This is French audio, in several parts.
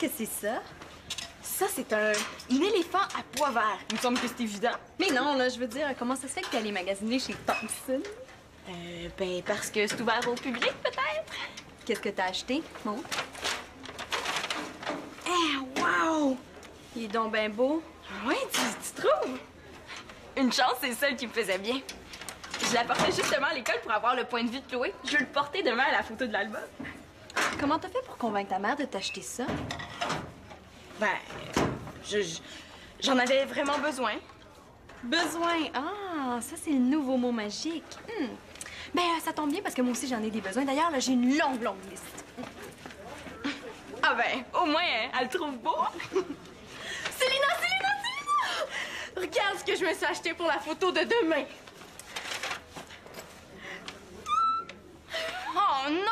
que c'est ça? Ça, c'est un éléphant à pois vert. Il me semble que c'est évident. Mais non, là, je veux dire, comment ça se fait que t'es allé magasiner chez Thompson? Ben, parce que c'est ouvert au public, peut-être. Qu'est-ce que t'as acheté? Montre. Eh, wow! Il est donc ben beau. Ouais, tu trouves? Une chance, c'est celle qui me faisait bien. Je la portais justement à l'école pour avoir le point de vue de Chloé. Je veux le porter demain à la photo de l'album. Comment t'as fait pour convaincre ta mère de t'acheter ça? Ben, j'en avais vraiment besoin. Besoin. Ah, ça, c'est le nouveau mot magique. Ben, ça tombe bien parce que moi aussi, j'en ai des besoins. D'ailleurs, là, j'ai une longue liste. Ah ben, au moins, hein, elle le trouve beau. Célina! Regarde ce que je me suis acheté pour la photo de demain. Oh non!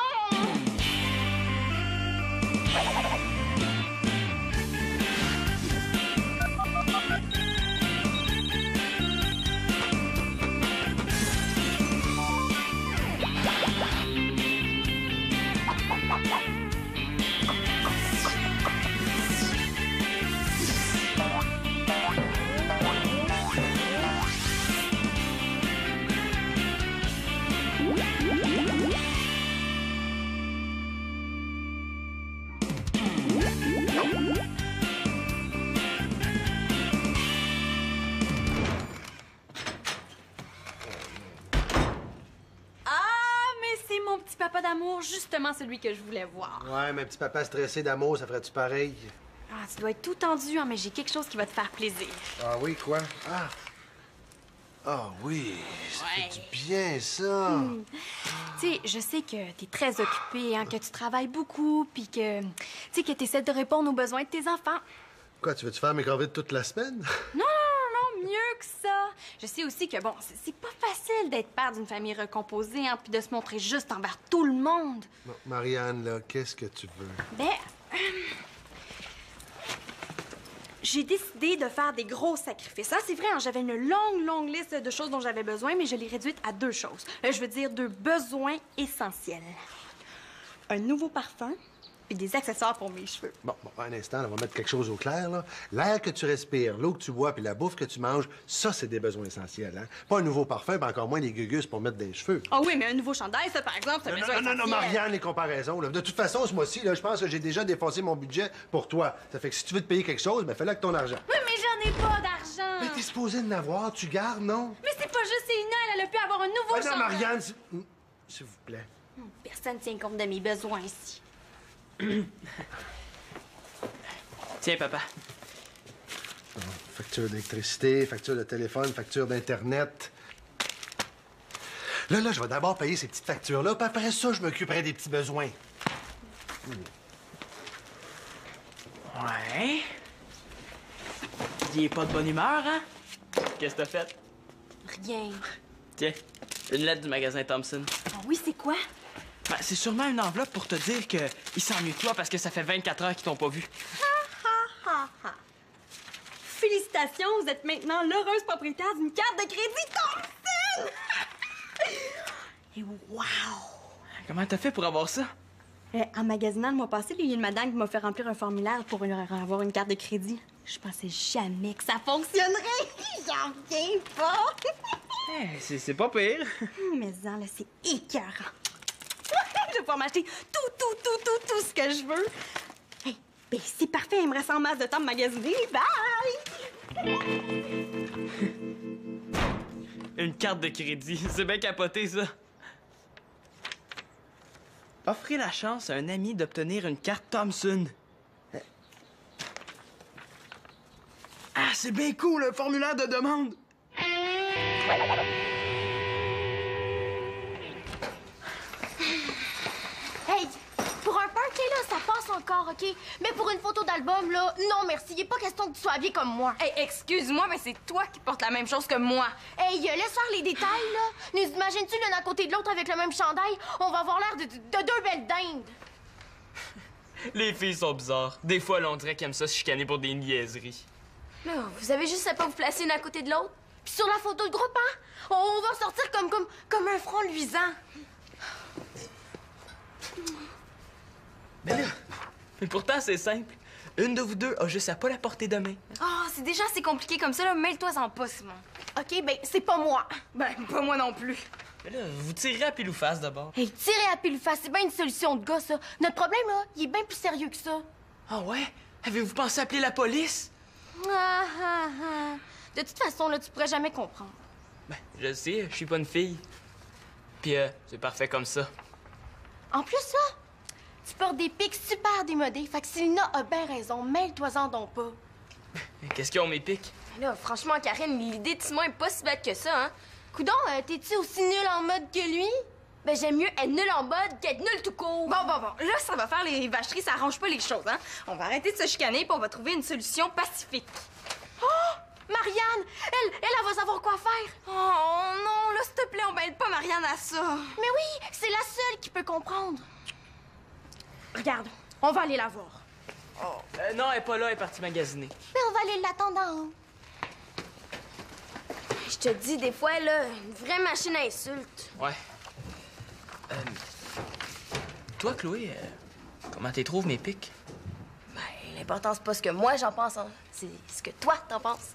Papa d'amour, justement celui que je voulais voir. Ouais, mais petit papa stressé d'amour, ça ferait-tu pareil? Ah, tu dois être tout tendu, hein, mais j'ai quelque chose qui va te faire plaisir. Ah oui, quoi? Ah! Ah oui, ça fait du bien, ça! Tu sais, je sais que t'es très occupé, hein, que tu travailles beaucoup, puis que, tu sais, que t'essaies de répondre aux besoins de tes enfants. Quoi, tu veux-tu faire mes convites toute la semaine? Non, mieux que ça. Je sais aussi que, bon, c'est pas facile d'être père d'une famille recomposée, hein, puis de se montrer juste envers tout le monde. Bon, Marianne, là, qu'est-ce que tu veux? Ben, j'ai décidé de faire des gros sacrifices. Ah, c'est vrai, hein, j'avais une longue liste de choses dont j'avais besoin, mais je l'ai réduite à 2 choses. Je veux dire 2 besoins essentiels. Un nouveau parfum, puis des accessoires pour mes cheveux. Bon, un instant, là, on va mettre quelque chose au clair, là. L'air que tu respires, l'eau que tu bois, puis la bouffe que tu manges, ça, c'est des besoins essentiels, hein? Pas un nouveau parfum, puis encore moins des gugus pour mettre des cheveux. Ah oui, mais un nouveau chandail, ça, par exemple, c'est un besoin essentiel. Non, Marianne, les comparaisons, là. De toute façon, ce mois-ci, là, je pense que j'ai déjà défoncé mon budget pour toi. Ça fait que si tu veux te payer quelque chose, ben fais-le avec ton argent. Oui, mais j'en ai pas d'argent. Mais t'es supposé de l'avoir, tu gardes, non? Mais c'est pas juste Célina, elle a pu avoir un nouveau chandail. Non, Marianne, s'il vous plaît. Personne tient compte de mes besoins ici. Tiens, papa. Bon, facture d'électricité, facture de téléphone, facture d'Internet. Là, je vais d'abord payer ces petites factures-là, puis après ça, je m'occuperai des petits besoins. Ouais. Il est pas de bonne humeur, hein? Qu'est-ce que t'as fait? Rien. Tiens, une lettre du magasin Thompson. Ah oui, c'est quoi? Ben, c'est sûrement une enveloppe pour te dire qu'ils s'ennuient de toi parce que ça fait 24 heures qu'ils t'ont pas vu. Félicitations, vous êtes maintenant l'heureuse propriétaire d'une carte de crédit Thompson! Et wow! Comment t'as fait pour avoir ça? En magasinant le mois passé, il y a une madame qui m'a fait remplir un formulaire pour avoir une carte de crédit. Je pensais jamais que ça fonctionnerait! J'en reviens pas! C'est pas pire. Mais là, c'est écœurant. Je vais pouvoir m'acheter tout ce que je veux. Hey, ben c'est parfait, il me reste en masse de temps de magasiner. Bye! Une carte de crédit. C'est bien capoté, ça. Offrez la chance à un ami d'obtenir une carte Thompson. Ah, c'est bien cool, un formulaire de demande. Hey, pour un party, là, ça passe encore, OK? Mais pour une photo d'album, là, non, merci. Il est pas question que tu sois habillé comme moi. Hey, excuse-moi, mais c'est toi qui portes la même chose que moi. Hey, laisse faire les détails, là. Nous imagines-tu l'un à côté de l'autre avec le même chandail? On va avoir l'air de 2 belles dindes. Les filles sont bizarres. Des fois, là, on dirait qu'elles aiment ça se chicaner pour des niaiseries. Là, vous avez juste à pas vous placer l'un à côté de l'autre. Puis sur la photo de groupe, hein? On va sortir comme un front luisant. Mais là, mais pourtant, c'est simple. Une de vous deux a juste à pas la porter demain. Ah, c'est déjà assez compliqué comme ça, là. Mêle-toi-en pas, Simon. OK, ben, c'est pas moi. Ben, pas moi non plus. Mais là, vous tirez à pile ou face d'abord. Hey, tirer à pile face, c'est bien une solution de gars, ça. Notre problème, là, il est bien plus sérieux que ça. Ah ouais? Avez-vous pensé appeler la police? Ah, ah, ah. De toute façon, là, tu pourrais jamais comprendre. Ben, je le sais, je suis pas une fille. Puis, c'est parfait comme ça. En plus, là, tu portes des pics super démodés. Fait que Célina a bien raison. Mêle-toi-en donc pas. Qu'est-ce qu'ils ont mes pics? Mais là, franchement, Karine, l'idée de Simon est pas si bête que ça, hein? Coudon, t'es-tu aussi nul en mode que lui? Ben, j'aime mieux être nulle en mode qu'être nulle tout court. Bon. Là, ça va faire les vacheries, ça arrange pas les choses, hein? On va arrêter de se chicaner puis on va trouver une solution pacifique. Marianne, elle va savoir quoi faire. Oh non, là, s'il te plaît, on mêle pas Marianne à ça. Mais oui, c'est la seule qui peut comprendre. Regarde, on va aller la voir. Non, elle est pas là, elle est partie magasiner. Mais on va aller l'attendre en haut. Je te dis, des fois, là, une vraie machine à insultes. Ouais. Toi, Chloé, comment t'y trouves mes pics? Ben, l'important, c'est pas ce que moi j'en pense, hein. C'est ce que toi t'en penses.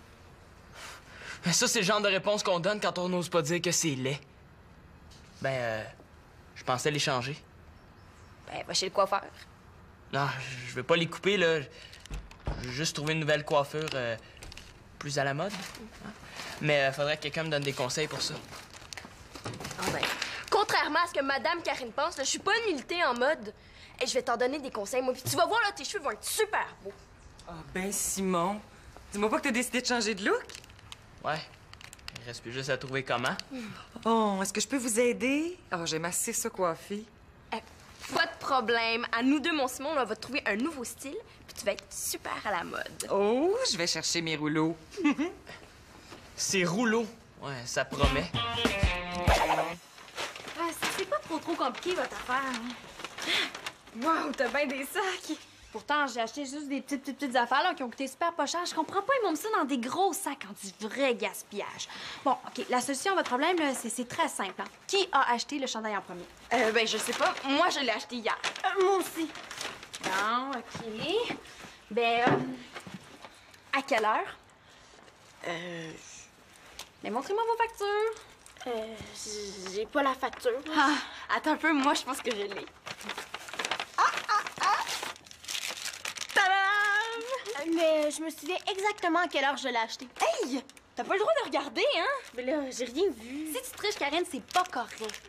Ça, c'est le genre de réponse qu'on donne quand on n'ose pas dire que c'est laid. Ben, je pensais les changer. Ben, va chez le coiffeur. Non, je vais pas les couper, là. Je veux juste trouver une nouvelle coiffure plus à la mode. Hein? Mais faudrait que quelqu'un me donne des conseils pour ça. Ah ben, contrairement à ce que Madame Karine pense, là, je suis pas une nullité en mode. Et je vais t'en donner des conseils, moi. Puis tu vas voir, là, tes cheveux vont être super beaux. Ah ben, Simon, dis-moi pas que t'as décidé de changer de look? Ouais. Il reste plus juste à trouver comment. Oh, est-ce que je peux vous aider? Oh, j'aime assez ça coiffer. Pas de problème. À nous deux, mon Simon, là, on va te trouver un nouveau style, puis tu vas être super à la mode. Oh, je vais chercher mes rouleaux. C'est rouleau. Ouais, ça promet. C'est pas trop compliqué, votre affaire. Wow, t'as bien des sacs. Pourtant, j'ai acheté juste des petites affaires là, qui ont coûté super pas cher. Je comprends pas, ils m'ont mis ça dans des gros sacs en du vrai gaspillage. Bon, OK, la solution à votre problème, là, c'est très simple. Hein. Qui a acheté le chandail en premier? Ben, je sais pas. Moi, je l'ai acheté hier. Moi aussi. Bon, OK. Ben, à quelle heure? Mais montrez-moi vos factures. J'ai pas la facture. Ah, attends un peu, moi, je pense que je l'ai. Tadam! Mais je me souviens exactement à quelle heure je l'ai acheté. Hey! T'as pas le droit de regarder, hein? Mais là, j'ai rien vu. Si tu triches, Karine, c'est pas correct.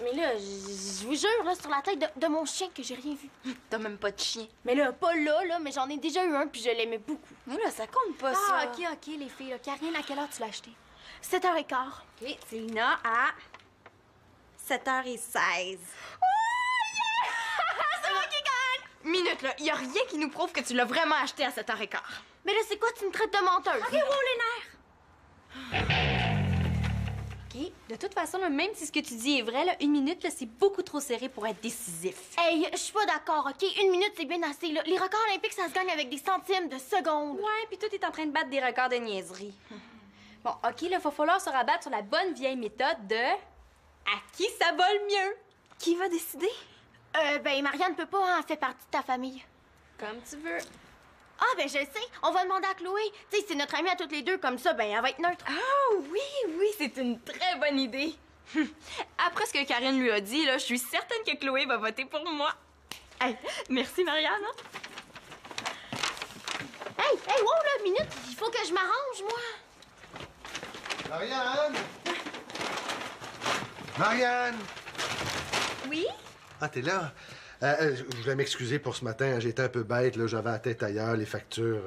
Mais là, je vous jure, là, sur la tête de mon chien que j'ai rien vu. T'as même pas de chien. Mais là, pas là, mais j'en ai déjà eu un, puis je l'aimais beaucoup. Mais là, ça compte pas, Ah, ça. OK, les filles. Là. Karine, à quelle heure tu l'as acheté? 7h15. OK, Célina à 7h16. Minute, là. Y a rien qui nous prouve que tu l'as vraiment acheté à 7h15. Mais là, c'est quoi, tu me traites de menteuse? OK, wow, les nerfs! OK, de toute façon, là, même si ce que tu dis est vrai, là, 1 minute, là, c'est beaucoup trop serré pour être décisif. Hey, je suis pas d'accord, OK? 1 minute, c'est bien assez, là. Les records olympiques, ça se gagne avec des centièmes de seconde. Ouais, puis toi, t'es en train de battre des records de niaiserie. Bon, OK, là, il va falloir se rabattre sur la bonne vieille méthode de... À qui ça va le mieux? Qui va décider? Ben, Marianne peut pas, hein, elle fait partie de ta famille. Comme tu veux. Ah, ben, je le sais, on va demander à Chloé. Tu sais, c'est notre amie à toutes les deux, comme ça, ben, elle va être neutre. Ah oui, c'est une très bonne idée. Après ce que Karine lui a dit, là, je suis certaine que Chloé va voter pour moi. Hey, merci, Marianne. Hey, wow, là, minute, il faut que je m'arrange, moi. Marianne! Marianne! Oui? Ah, t'es là? Je voulais m'excuser pour ce matin. J'étais un peu bête, là. J'avais la tête ailleurs, les factures.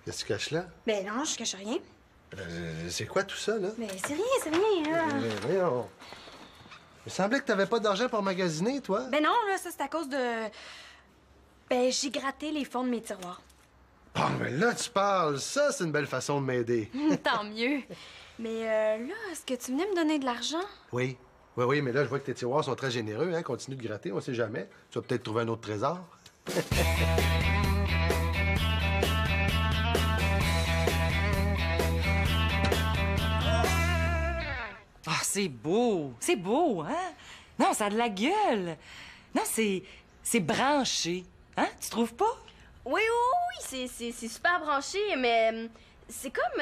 Qu'est-ce que tu caches là? Ben non, je cache rien. C'est quoi tout ça, là? Mais c'est rien, là. Voyons. Il me semblait que t'avais pas d'argent pour magasiner, toi. Ben non, là, ça, c'est à cause de... Ben, j'ai gratté les fonds de mes tiroirs. Ah, mais là, tu parles. Ça, c'est une belle façon de m'aider. Tant mieux. Mais là, est-ce que tu venais me donner de l'argent? Oui. Oui, mais là, je vois que tes tiroirs sont très généreux, hein. Continue de gratter, on sait jamais. Tu vas peut-être trouver un autre trésor. Ah, c'est beau! C'est beau, hein? Non, ça a de la gueule! Non, c'est branché. Hein? Tu trouves pas? Oui, oui, oui, c'est super branché, mais c'est comme...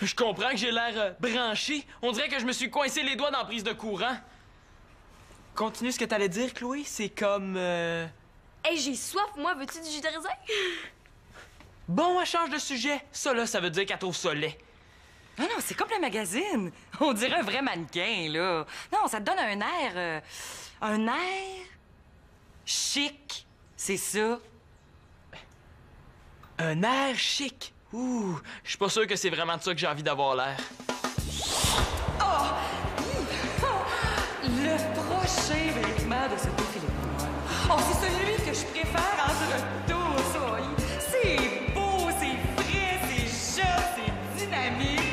Je comprends que j'ai l'air branché. On dirait que je me suis coincé les doigts dans la prise de courant. Continue ce que t'allais dire, Chloé. C'est comme... Hey, j'ai soif, moi. Veux-tu du jus de raisin? Bon, elle change de sujet. Ça, là, ça veut dire qu'elle trouve ça laid. Non, non, c'est comme le magazine. On dirait un vrai mannequin, là. Non, ça te donne un air... un air... chic. C'est ça. Un air chic. Ouh, je suis pas sûr que c'est vraiment de ça que j'ai envie d'avoir l'air. Le prochain vêtement de ce défilé. Oh, c'est celui que je préfère entre tous. Oh, c'est beau, c'est frais, c'est jeune, c'est dynamique.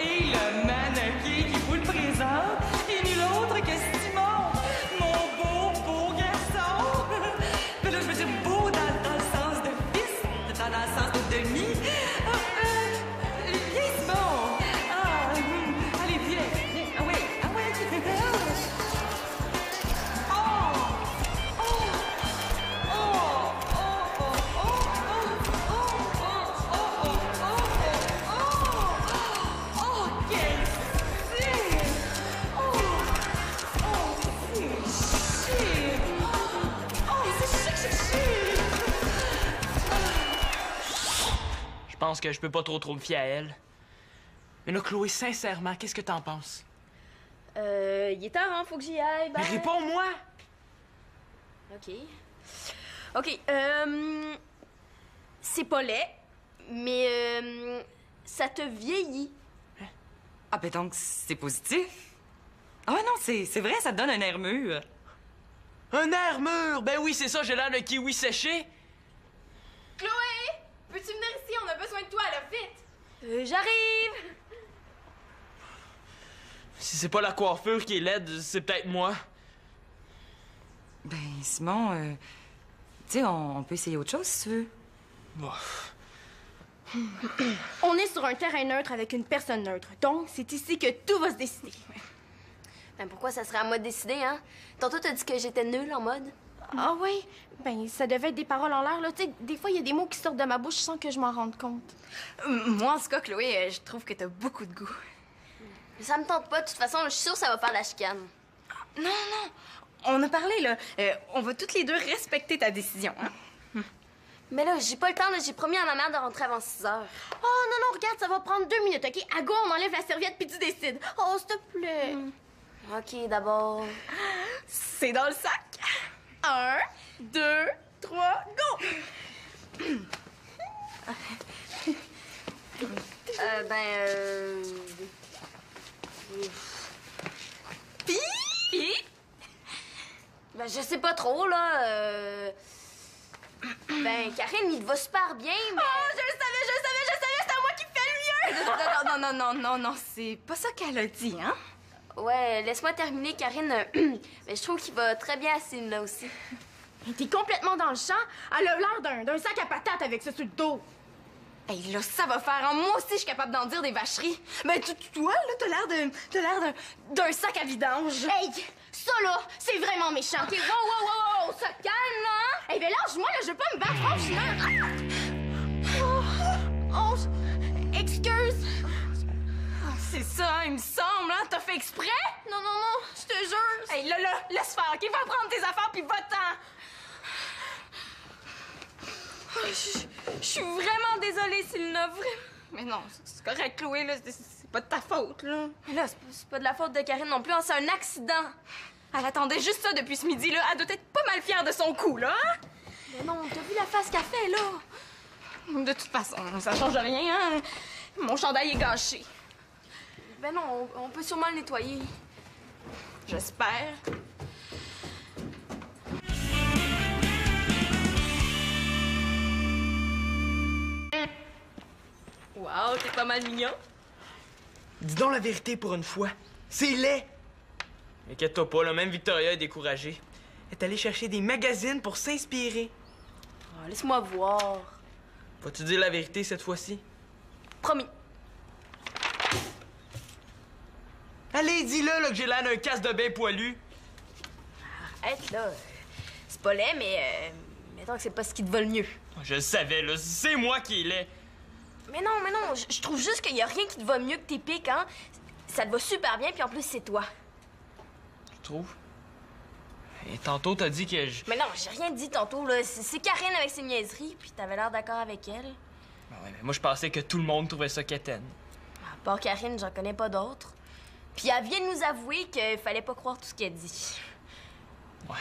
Et le mannequin qui vous le présente est nul autre que Simon, mon beau garçon. Mais là, je veux dire beau dans le sens de fils, dans le sens de demi. Viens, Simon. Allez, viens. Ah ouais, ah ouais. Je pense que je peux pas trop me fier à elle. Mais là, Chloé, sincèrement, qu'est-ce que t'en penses? Il est tard, hein? Faut que j'y aille. Mais Bye. réponds-moi! OK. OK, c'est pas laid, mais ça te vieillit. Ah, ben donc, c'est positif. Ah non, c'est vrai, ça te donne un air mûr. Un air mûr! Ben oui, c'est ça, j'ai l'air de kiwi séché. Chloé! Peux-tu venir ici? On a besoin de toi, là, vite! J'arrive! Si c'est pas la coiffure qui est laide, c'est peut-être moi. Ben, Simon, tu sais, on peut essayer autre chose si tu veux. Bof. On est sur un terrain neutre avec une personne neutre. Donc, c'est ici que tout va se décider. Ben pourquoi ça serait à moi de décider, hein? Tantôt, t'as dit que j'étais nulle en mode. Ah oui? Ben, ça devait être des paroles en l'air, là. Tu sais, des fois, il y a des mots qui sortent de ma bouche sans que je m'en rende compte. Moi, en tout cas, Chloé, je trouve que t'as beaucoup de goût. Mais ça me tente pas. De toute façon, je suis sûre que ça va faire la chicane. Non, non. On a parlé, là. On va toutes les deux respecter ta décision, hein? Mais là, j'ai pas le temps, là. J'ai promis à ma mère de rentrer avant 6 heures. Oh, non, non, regarde, ça va prendre 2 minutes, OK? À go, on enlève la serviette puis tu décides. Oh, s'il te plaît. OK, d'abord. C'est dans le sac. 1, 2, 3, go! Pis? Ben, je sais pas trop, là. Ben, Karine, il te va super bien, mais... Oh, je le savais, c'est à moi qui fais le mieux! Non, c'est pas ça qu'elle a dit, hein? Ouais, laisse-moi terminer, Karine. Mais je trouve qu'il va très bien à Céline, là aussi. T'es complètement dans le champ. Elle a l'air d'un sac à patates avec ça sur le dos. Hey, là, ça va faire, hein. Moi aussi, je suis capable d'en dire des vacheries. Ben, toi, là, t'as l'air d'un sac à vidange. Hey! Ça, là, c'est vraiment méchant. OK, wow, ça calme, là, hein? Hey, ben lâche-moi, là, je veux pas me battre, franchement. Excuse. C'est ça, hein, il me semble, hein? T'as fait exprès? Non, je te jure. Hey, là, laisse faire, OK? Va prendre tes affaires puis va-t'en. Je suis vraiment désolée, Célina, vraiment. Mais non, c'est correct, Chloé, là, c'est pas de ta faute, là. Mais là, c'est pas de la faute de Karine non plus, hein, c'est un accident. Elle attendait juste ça depuis ce midi, là. Elle doit être pas mal fière de son coup, là, hein? Mais non, t'as vu la face qu'elle fait, là? De toute façon, ça change rien, hein? Mon chandail est gâché. Ben non, on peut sûrement le nettoyer. J'espère. Wow, t'es pas mal mignon. Dis donc la vérité pour une fois. C'est laid! Inquiète-toi pas, là, même Victoria est découragée. Elle est allée chercher des magazines pour s'inspirer. Oh, laisse-moi voir. Vas-tu dire la vérité cette fois-ci? Promis. Allez, dis-le là, que j'ai l'air d'un casse de bain poilu. Arrête, là. C'est pas laid, mais... mettons que c'est pas ce qui te va le mieux. Je le savais, là. C'est moi qui est laid. Mais non, je trouve juste qu'il y a rien qui te va mieux que tes pics, hein. Ça te va super bien, puis en plus, c'est toi. Tu trouves? Et tantôt, t'as dit que je... Mais non, j'ai rien dit tantôt, là. C'est Karine avec ses niaiseries, puis t'avais l'air d'accord avec elle. Ben ouais, mais moi, je pensais que tout le monde trouvait ça quétaine. À part Karine, j'en connais pas d'autres. Puis elle vient de nous avouer qu'il fallait pas croire tout ce qu'elle dit. Ouais.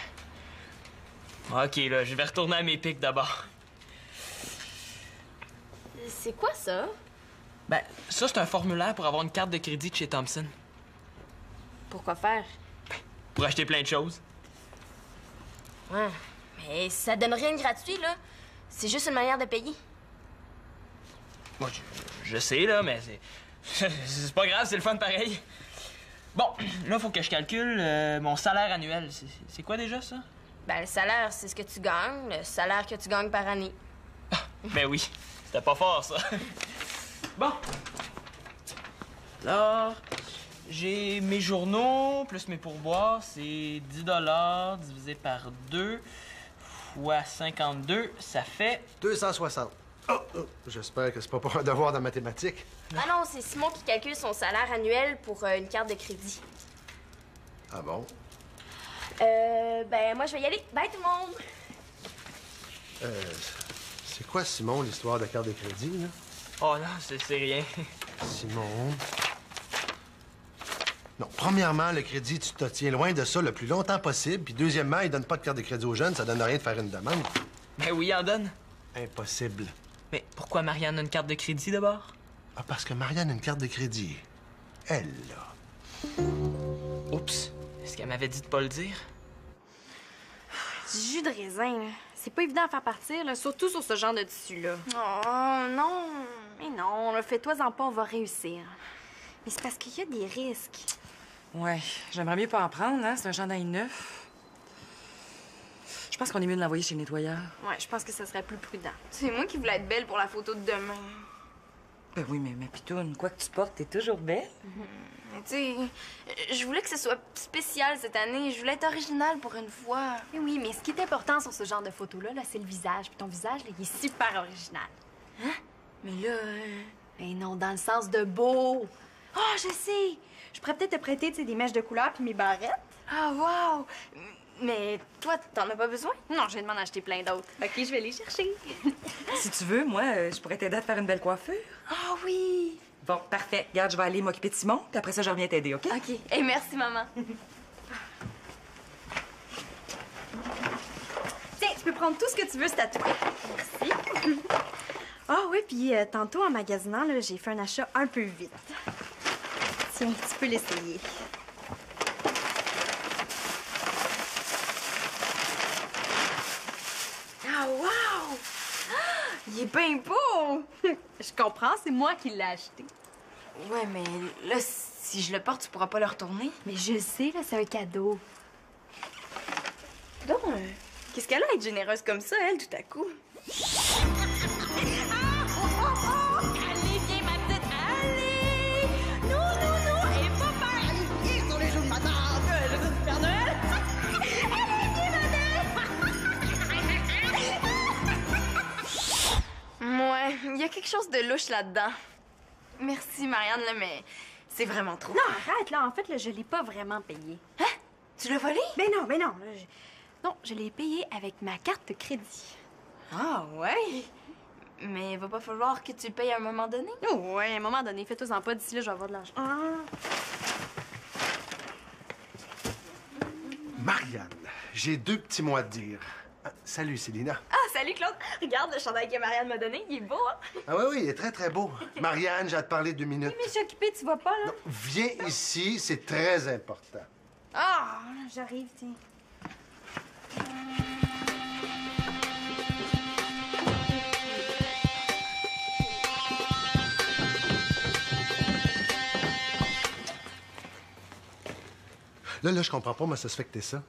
OK, là, je vais retourner à mes pics d'abord. C'est quoi ça? Ben, ça, c'est un formulaire pour avoir une carte de crédit de chez Thompson. Pourquoi faire? Pour acheter plein de choses. Ouais, mais ça donne rien de gratuit, là. C'est juste une manière de payer. Moi, je sais, là, mais c'est... c'est pas grave, c'est le fun pareil. Bon, là, faut que je calcule mon salaire annuel. C'est quoi déjà, ça? Ben, le salaire, c'est ce que tu gagnes. Le salaire que tu gagnes par année. Ben oui, c'était pas fort, ça. Bon. Alors, j'ai mes journaux, plus mes pourboires, c'est 10 $ divisé par 2 fois 52, ça fait... 260. J'espère que c'est pas pour un devoir de mathématiques. Ah non, c'est Simon qui calcule son salaire annuel pour une carte de crédit. Ah bon? Ben, moi, je vais y aller. Bye, tout le monde! C'est quoi, Simon, l'histoire de carte de crédit, là? Oh non, c'est rien. Simon... Non, premièrement, le crédit, tu te tiens loin de ça le plus longtemps possible. Puis deuxièmement, ils donnent pas de carte de crédit aux jeunes, ça donne rien de faire une demande. Ben oui, il en donne. Impossible. Mais pourquoi Marianne a une carte de crédit d'abord? Ah, parce que Marianne a une carte de crédit. Elle, là. Oups, est-ce qu'elle m'avait dit de pas le dire? Du jus de raisin, là. C'est pas évident à faire partir, là, surtout sur ce genre de tissu-là. Oh, non! Mais non, là, fais-toi-en pas, on va réussir. Mais c'est parce qu'il y a des risques. Ouais, j'aimerais mieux pas en prendre, hein? C'est un chandail neuf. Je pense qu'on est mieux de l'envoyer chez le nettoyeur. Ouais, je pense que ce serait plus prudent. C'est moi qui voulais être belle pour la photo de demain. Ben oui, mais ma pitoune, quoi que tu portes, t'es toujours belle. Mais tu sais, je voulais que ce soit spécial cette année. Je voulais être originale pour une fois. Mais oui, mais ce qui est important sur ce genre de photo-là, là, c'est le visage. Puis ton visage, là, il est super original. Hein? Mais là... Mais non, dans le sens de beau. Oh, je sais! Je pourrais peut-être te prêter, tu sais, des mèches de couleur puis mes barrettes. Ah, wow! Mais toi, t'en as pas besoin? Non, j'ai demandé d'acheter plein d'autres. OK, je vais les chercher. Si tu veux, moi, je pourrais t'aider à te faire une belle coiffure. Ah oui! Bon, parfait. Regarde, je vais aller m'occuper de Simon, puis après ça, je reviens t'aider, OK? OK. Et merci, maman. Tiens, tu peux prendre tout ce que tu veux, c'est à toi. Merci. Ah oui, puis tantôt, en magasinant, là, j'ai fait un achat un peu vite. Tiens, tu peux l'essayer. Ah, wow! Il est bien beau! Je comprends, c'est moi qui l'ai acheté. Ouais, mais là, si je le porte, tu pourras pas le retourner. Mais je le sais, là, c'est un cadeau. Donc, qu'est-ce qu'elle a à être généreuse comme ça, elle, tout à coup? Allez, viens, ma petite, allez! Non, non, non, et pas peur! Allez, viens sur les joues de ma tante! Le Père Noël! Allez, viens, Ouais, il y a quelque chose de louche là-dedans. Merci, Marianne, là, mais c'est vraiment trop. Non, arrête, là. En fait, là, je l'ai pas vraiment payé. Hein? Tu l'as volé? Ben non, ben non. Là, non, je l'ai payé avec ma carte de crédit. Ah, ouais? Mais il va pas falloir que tu le payes à un moment donné? Oh, ouais, à un moment donné, fais-toi-en pas. D'ici là, je vais avoir de l'argent. Marianne, j'ai 2 petits mots à te dire. Ah, salut, Célina. Ah, salut, Claude! Regarde le chandail que Marianne m'a donné, il est beau, hein? Ah oui, oui, il est très, très beau. Marianne, j'ai à te parler 2 minutes. Mais je suis occupée, tu vois pas, là? Non, viens ici, c'est très important. Ah, j'arrive, tiens. Là, je comprends pas, moi, ça se fait que t'es ça.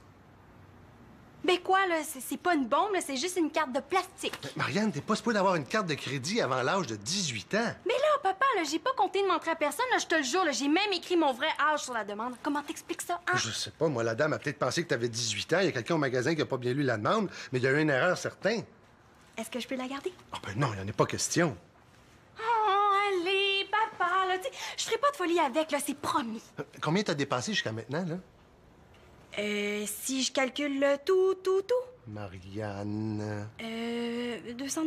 Ben quoi, là? C'est pas une bombe, là, c'est juste une carte de plastique. Marianne, t'es pas supposée d'avoir une carte de crédit avant l'âge de 18 ans. Mais là, papa, là, j'ai pas compté de montrer à personne, là, je te le jure, là, j'ai même écrit mon vrai âge sur la demande. Comment t'expliques ça, hein? Je sais pas, moi, la dame a peut-être pensé que t'avais 18 ans. Il y a quelqu'un au magasin qui a pas bien lu la demande, mais il y a eu une erreur certaine. Est-ce que je peux la garder? Ah ben non, il n'y en a pas question. Oh, allez, papa, là, tu sais, je ferai pas de folie avec, là, c'est promis. Combien t'as dépensé jusqu'à maintenant, là? Si je calcule le tout. Marianne... 200 $.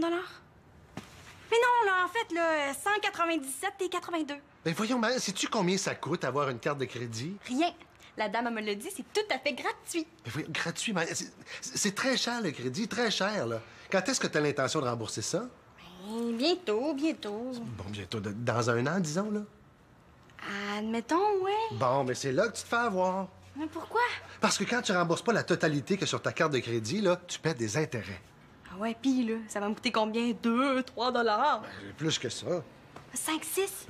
Mais non, là, en fait, là, 197 et 82. Ben voyons, mais sais-tu combien ça coûte avoir une carte de crédit? Rien. La dame, elle me l'a dit, c'est tout à fait gratuit. Ben voyons, gratuit, mais c'est très cher, le crédit, très cher, là. Quand est-ce que t'as l'intention de rembourser ça? Ben, bientôt. Bon, bientôt, dans un an, disons, là. Admettons, ouais. Bon, mais c'est là que tu te fais avoir. Mais pourquoi? Parce que quand tu rembourses pas la totalité que sur ta carte de crédit, là, tu paies des intérêts. Ah ouais, pis là, ça va me coûter combien? 2, 3 $? Plus que ça. 5, 6?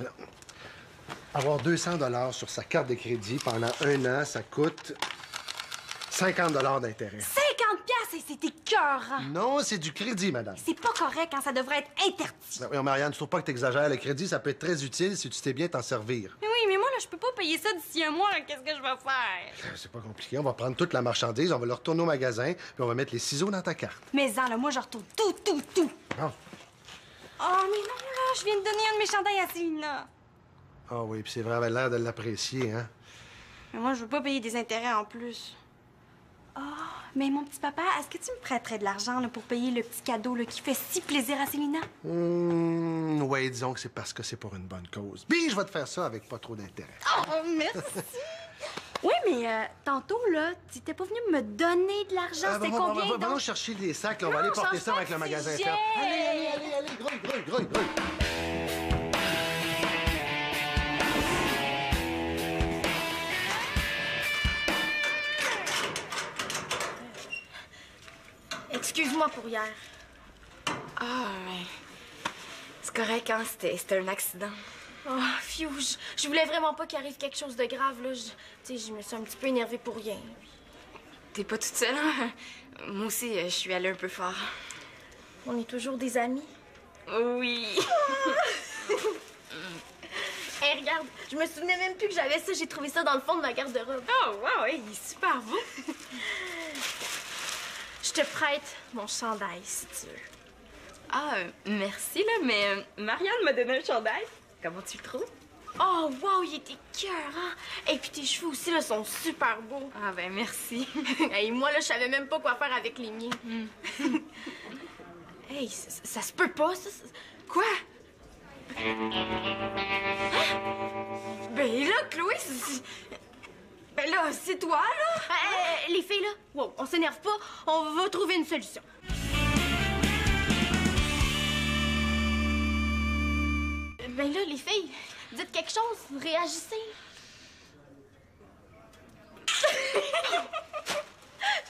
Avoir 200 $ sur sa carte de crédit pendant un an, ça coûte 50 $ d'intérêt. 50 piastres, et c'est écœurant. Non, c'est du crédit, madame. C'est pas correct, hein, ça devrait être interdit. Ben voyons, Marianne, je trouve pas que t'exagères. Le crédit, ça peut être très utile si tu sais bien t'en servir. Mais oui, mais moi, là, je peux pas payer ça d'ici un mois, là, qu'est-ce que je vais faire? C'est pas compliqué. On va prendre toute la marchandise, on va le retourner au magasin, puis on va mettre les ciseaux dans ta carte. Mais là, moi, je retourne tout. Bon. Oh, mais non, là, je viens de donner un de mes chandails à Célina. Ah oui, puis c'est vrai, elle avait l'air de l'apprécier, hein? Mais moi, je veux pas payer des intérêts en plus. Oh, mais mon petit papa, est-ce que tu me prêterais de l'argent là, pour payer le petit cadeau là, qui fait si plaisir à Célina? Ouais, disons que c'est parce que c'est pour une bonne cause. Puis je vais te faire ça avec pas trop d'intérêt. Oh, merci! Oui, mais tantôt, là, tu t'es pas venu me donner de l'argent. C'était combien, donc? Allons chercher les sacs, là, on va aller porter ça avec le magasin ferme. Allez, grouille. Excuse-moi pour hier. Ah, mais... C'est correct, hein? C'était un accident. Oh, fiou, je voulais vraiment pas qu'il arrive quelque chose de grave, là. Tu sais, je me suis un petit peu énervée pour rien. T'es pas toute seule, hein? Moi aussi, je suis allée un peu fort. On est toujours des amis. Oui. Hey, regarde, je me souvenais même plus que j'avais ça. J'ai trouvé ça dans le fond de ma garde-robe. Oh, wow, il est super beau. Je te prête mon chandail, si tu veux. Ah, merci, là, mais Marianne m'a donné un chandail. Comment tu le trouves? Oh, wow, il était écœurant. Et puis tes cheveux aussi, là, sont super beaux. Ah, ben merci. Hey, moi, là, je savais même pas quoi faire avec les miens. Hey, ça se peut pas, ça. Quoi? Ben là, Chloé, ben là, c'est toi, là. Les filles, là, wow, on s'énerve pas. On va trouver une solution. Ben là, les filles, dites quelque chose, réagissez.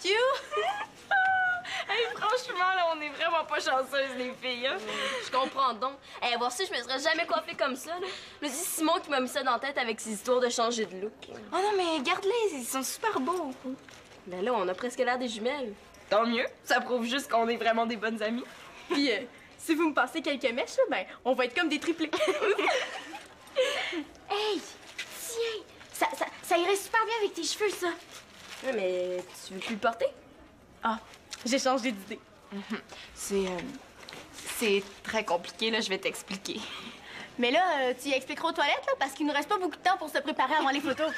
You? Hey, franchement, là, on est vraiment pas chanceuses, les filles, hein? Je comprends donc. Eh, voir si je me serais jamais coiffée comme ça, là. Je me dis Simon qui m'a mis ça dans la tête avec ses histoires de changer de look. Oh non, mais garde-les, ils sont super beaux. Ben là, on a presque l'air des jumelles. Tant mieux, ça prouve juste qu'on est vraiment des bonnes amies. Puis, si vous me passez quelques mèches, là, ben, on va être comme des triplés. Hey, tiens, ça irait super bien avec tes cheveux, ça. Ouais, mais tu veux plus le porter? Ah, j'ai changé d'idée. C'est très compliqué, là, je vais t'expliquer. Mais là, tu y expliqueras aux toilettes, là, parce qu'il nous reste pas beaucoup de temps pour se préparer avant les photos.